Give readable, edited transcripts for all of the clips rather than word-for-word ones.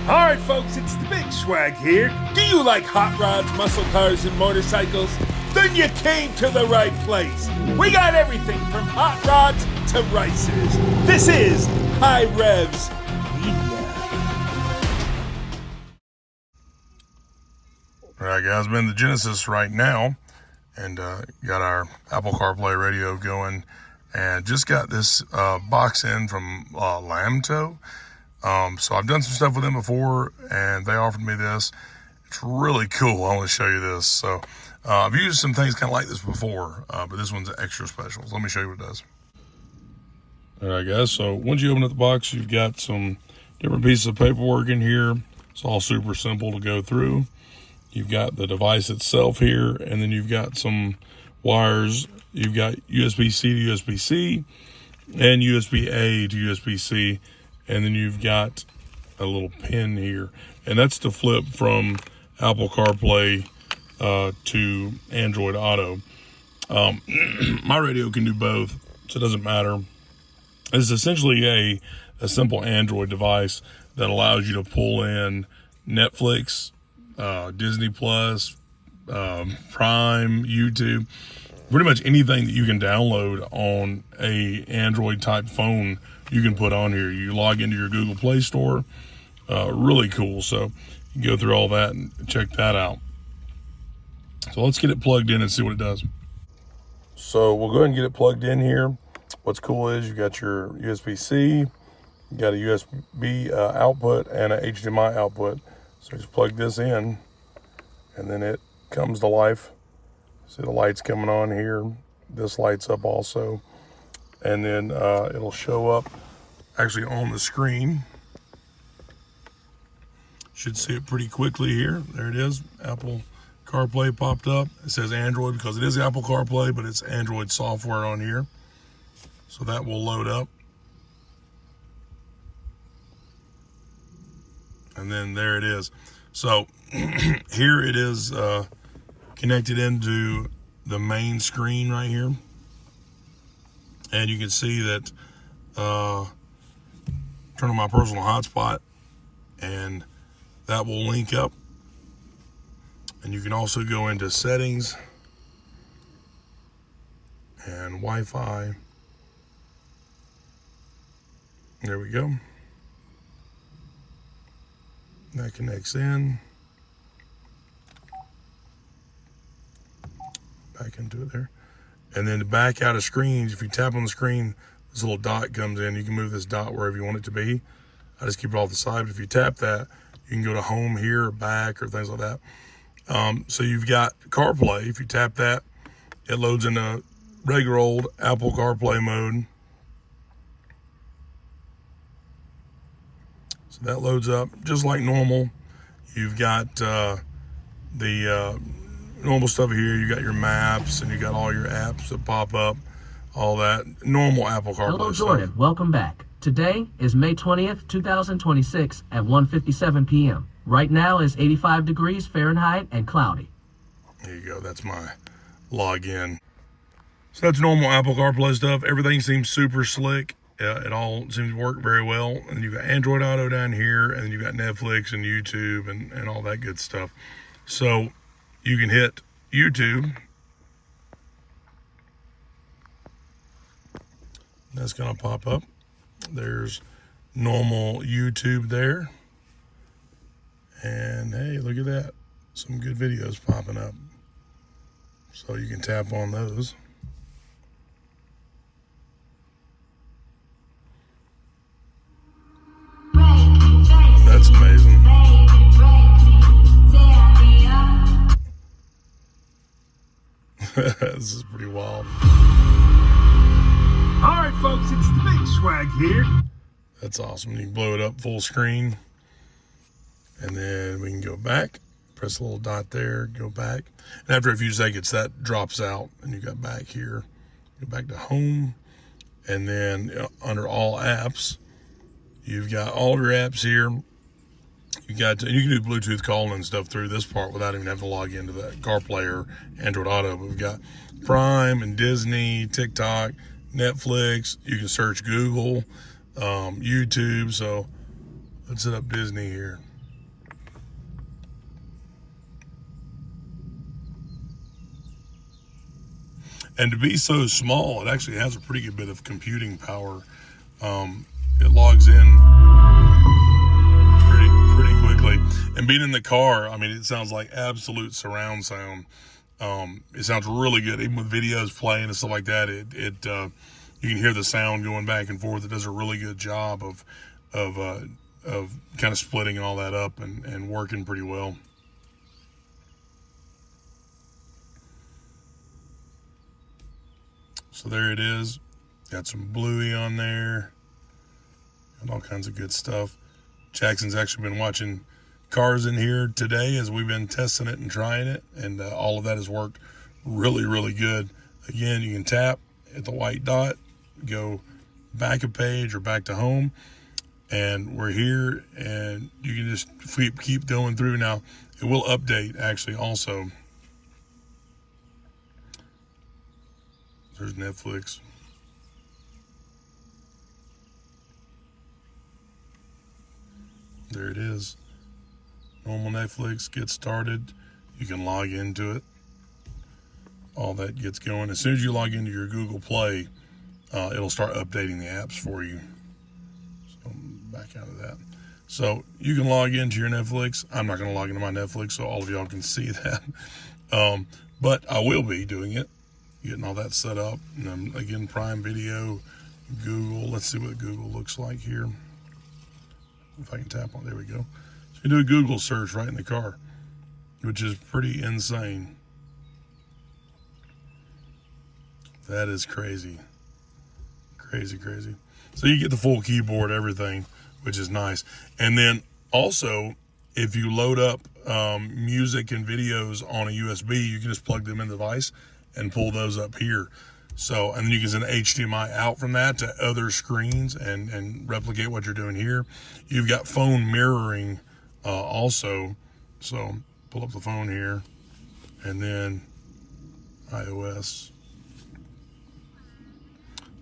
Alright folks, it's the Big Swag here. Do you like hot rods, muscle cars, and motorcycles? Then you came to the right place. We got everything from hot rods to racers. This is HiRevz Media. Alright guys, I'm in the Genesis right now and got our Apple CarPlay radio going and just got this box in from LAMTTO. So I've done some stuff with them before and they offered me this. It's really cool. I want to show you this. So I've used some things kind of like this before, but this one's extra special. So let me show you what it does. All right guys, so once you open up the box, you've got some different pieces of paperwork in here. It's all super simple to go through. You've got the device itself here, and then you've got some wires. You've got USB-C to USB-C and USB-A to USB-C. And then you've got a little pin here, and that's to flip from Apple CarPlay to Android Auto. My radio can do both, so it doesn't matter. It's essentially a simple Android device that allows you to pull in Netflix, Disney Plus, Prime, YouTube, pretty much anything that you can download on a Android type phone you can put on here. You log into your Google Play Store. Really cool. So you can go through all that and check that out. So let's get it plugged in and see what it does. So we'll go ahead and get it plugged in here. What's cool is you got your USB-C, you got a USB output and a HDMI output. So just plug this in and then it comes to life. See the lights coming on here. This lights up also. And then it'll show up actually on the screen. Should see it pretty quickly here. There it is. Apple CarPlay popped up. It says Android because it is Apple CarPlay, but it's Android software on here. So that will load up. And then there it is. So here it is connected into the main screen right here. And you can see that, turn on my personal hotspot and that will link up. And you can also go into settings and Wi-Fi. There we go. That connects in. Back into it there. And then to back out of screens, if you tap on the screen, this little dot comes in. You can move this dot wherever you want it to be. I just keep it off the side. But if you tap that, you can go to home here or back or things like that. So you've got CarPlay. If you tap that, it loads in a regular old Apple CarPlay mode. So that loads up just like normal. You've got the normal stuff here. You got your maps and you got all your apps that pop up, all that normal Apple CarPlay. Hello Jordan, welcome back. Today is May 20th, 2026 at 1:57 p.m. Right now is 85 degrees Fahrenheit and cloudy. There you go, that's my login. So that's normal Apple CarPlay stuff. Everything seems super slick. It all seems to work very well. And you've got Android Auto down here, and you've got Netflix and YouTube and all that good stuff. So you can hit YouTube. That's going to pop up. There's normal YouTube there. And hey, look at that. Some good videos popping up. So you can tap on those. That's amazing. This is pretty wild. Alright folks, it's the Big Swag here. That's awesome. You can blow it up full screen. And then we can go back. Press the little dot there, go back. And after a few seconds, that drops out. And you got back here. Go back to home. And then under all apps, you've got all of your apps here. You can do Bluetooth calling and stuff through this part without even having to log into the CarPlay or Android Auto. But we've got Prime and Disney, TikTok, Netflix. You can search Google, YouTube. So let's set up Disney here. And to be so small, it actually has a pretty good bit of computing power. It logs in pretty quickly. And being in the car, I mean, it sounds like absolute surround sound. It sounds really good, even with videos playing and stuff like that. You can hear the sound going back and forth. It does a really good job of kind of splitting all that up and working pretty well. So there it is. Got some bluey on there and all kinds of good stuff. Jackson's actually been watching cars in here today as we've been testing it and trying it, and all of that has worked really, really good. Again, you can tap at the white dot, go back a page or back to home, and we're here, and you can just keep going through. Now it will update actually also. There's Netflix. There it is. Normal Netflix gets started. You can log into it. All that gets going. As soon as you log into your Google Play, it'll start updating the apps for you. So back out of that. So you can log into your Netflix. I'm not going to log into my Netflix so all of y'all can see that. But I will be doing it, getting all that set up. And then again, Prime Video, Google. Let's see what Google looks like here. If I can tap on, there we go. So you do a Google search right in the car, which is pretty insane. That is crazy. Crazy, crazy. So you get the full keyboard, everything, which is nice. And then also, if you load up music and videos on a USB, you can just plug them in the device and pull those up here. So, and then you can send HDMI out from that to other screens and replicate what you're doing here. You've got phone mirroring also. So pull up the phone here and then iOS.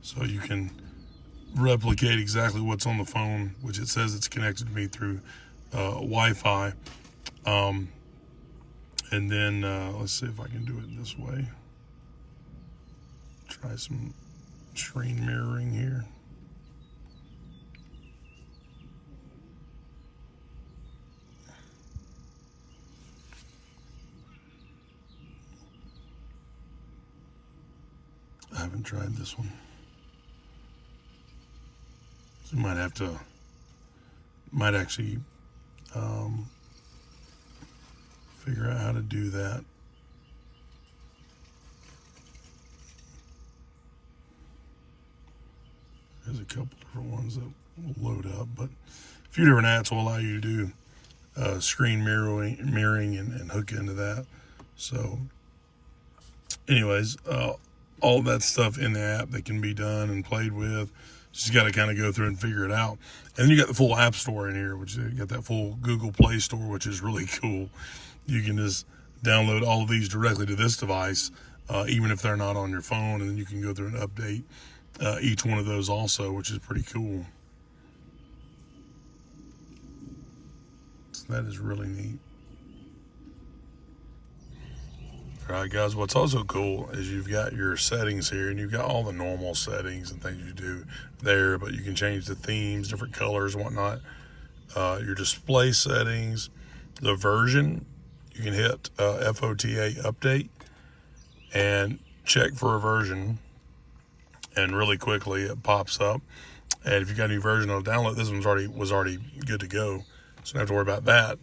So you can replicate exactly what's on the phone, which it says it's connected to me through Wi-Fi. And then let's see if I can do it this way. Try some screen mirroring here. I haven't tried this one. So you might actually figure out how to do that. There's a couple different ones that will load up, but a few different apps will allow you to do screen mirroring and hook into that. So anyways, all that stuff in the app that can be done and played with. Just got to kind of go through and figure it out. And then you got the full app store in here, which you got that full Google Play Store, which is really cool. You can just download all of these directly to this device, even if they're not on your phone, and then you can go through and update each one of those also, which is pretty cool. So that is really neat. All right, guys, what's also cool is you've got your settings here, and you've got all the normal settings and things you do there, but you can change the themes, different colors and whatnot. Your display settings, the version, you can hit FOTA update and check for a version, and really quickly it pops up. And if you got a new version of the download, this one's was already good to go, so you don't have to worry about that.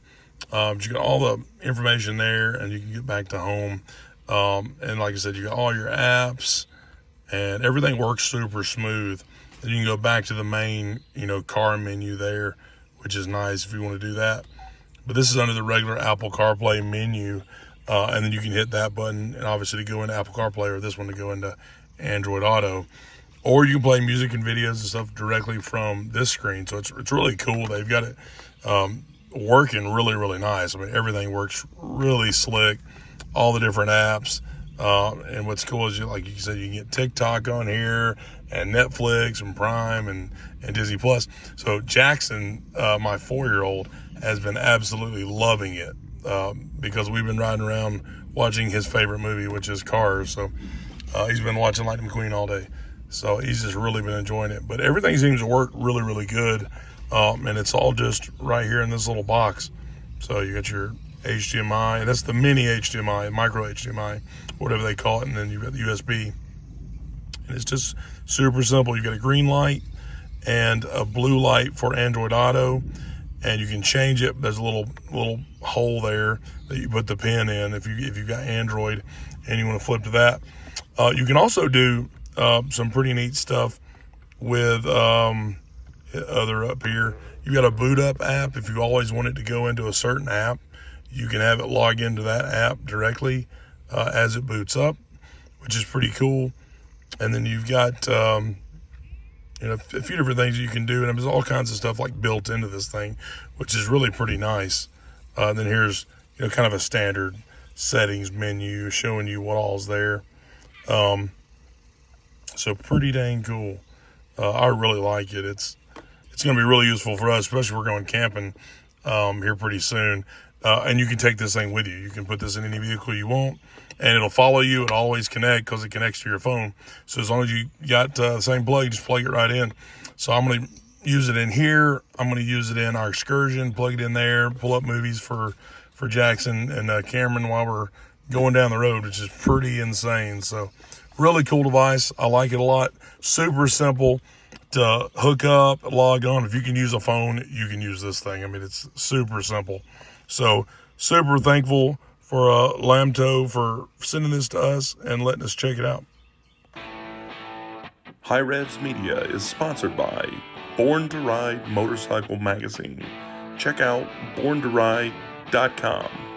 But you got all the information there, and you can get back to home. And like I said, you got all your apps, and everything works super smooth. Then you can go back to the main, car menu there, which is nice if you want to do that. But this is under the regular Apple CarPlay menu, and then you can hit that button, and obviously to go into Apple CarPlay, or this one to go into Android Auto. Or you can play music and videos and stuff directly from this screen. So it's really cool. They've got it working really, really nice. I mean, everything works really slick, all the different apps. And what's cool is, like you said, you can get TikTok on here, and Netflix and Prime and Disney Plus. So Jackson, my 4-year-old, has been absolutely loving it because we've been riding around watching his favorite movie, which is Cars. So He's been watching Lightning McQueen all day. So he's just really been enjoying it. But everything seems to work really, really good. And it's all just right here in this little box. So you got your HDMI, and that's the mini HDMI, micro HDMI, whatever they call it. And then you've got the USB. And it's just super simple. You got a green light and a blue light for Android Auto. And you can change it. There's a little hole there that you put the pin in if you've got Android and you want to flip to that. You can also do some pretty neat stuff with other up here. You got a boot up app. If you always want it to go into a certain app, you can have it log into that app directly as it boots up, which is pretty cool. And then you've got a few different things you can do, and there's all kinds of stuff like built into this thing, which is really pretty nice. And then here's kind of a standard settings menu showing you what all's there. So pretty dang cool. I really like it. It's going to be really useful for us, especially if we're going camping here pretty soon. And you can take this thing with you. You can put this in any vehicle you want, and it'll follow you. It'll always connect because it connects to your phone. So as long as you got the same plug, you just plug it right in. So I'm going to use it in here. I'm going to use it in our excursion, plug it in there, pull up movies for Jackson and Cameron while we're going down the road, which is pretty insane. So really cool device. I like it a lot. Super simple to hook up, log on. If you can use a phone, you can use this thing. I mean, it's super simple. So super thankful for LAMTTO for sending this to us and letting us check it out. HiRevz Media is sponsored by Born to Ride Motorcycle Magazine. Check out borntoride.com.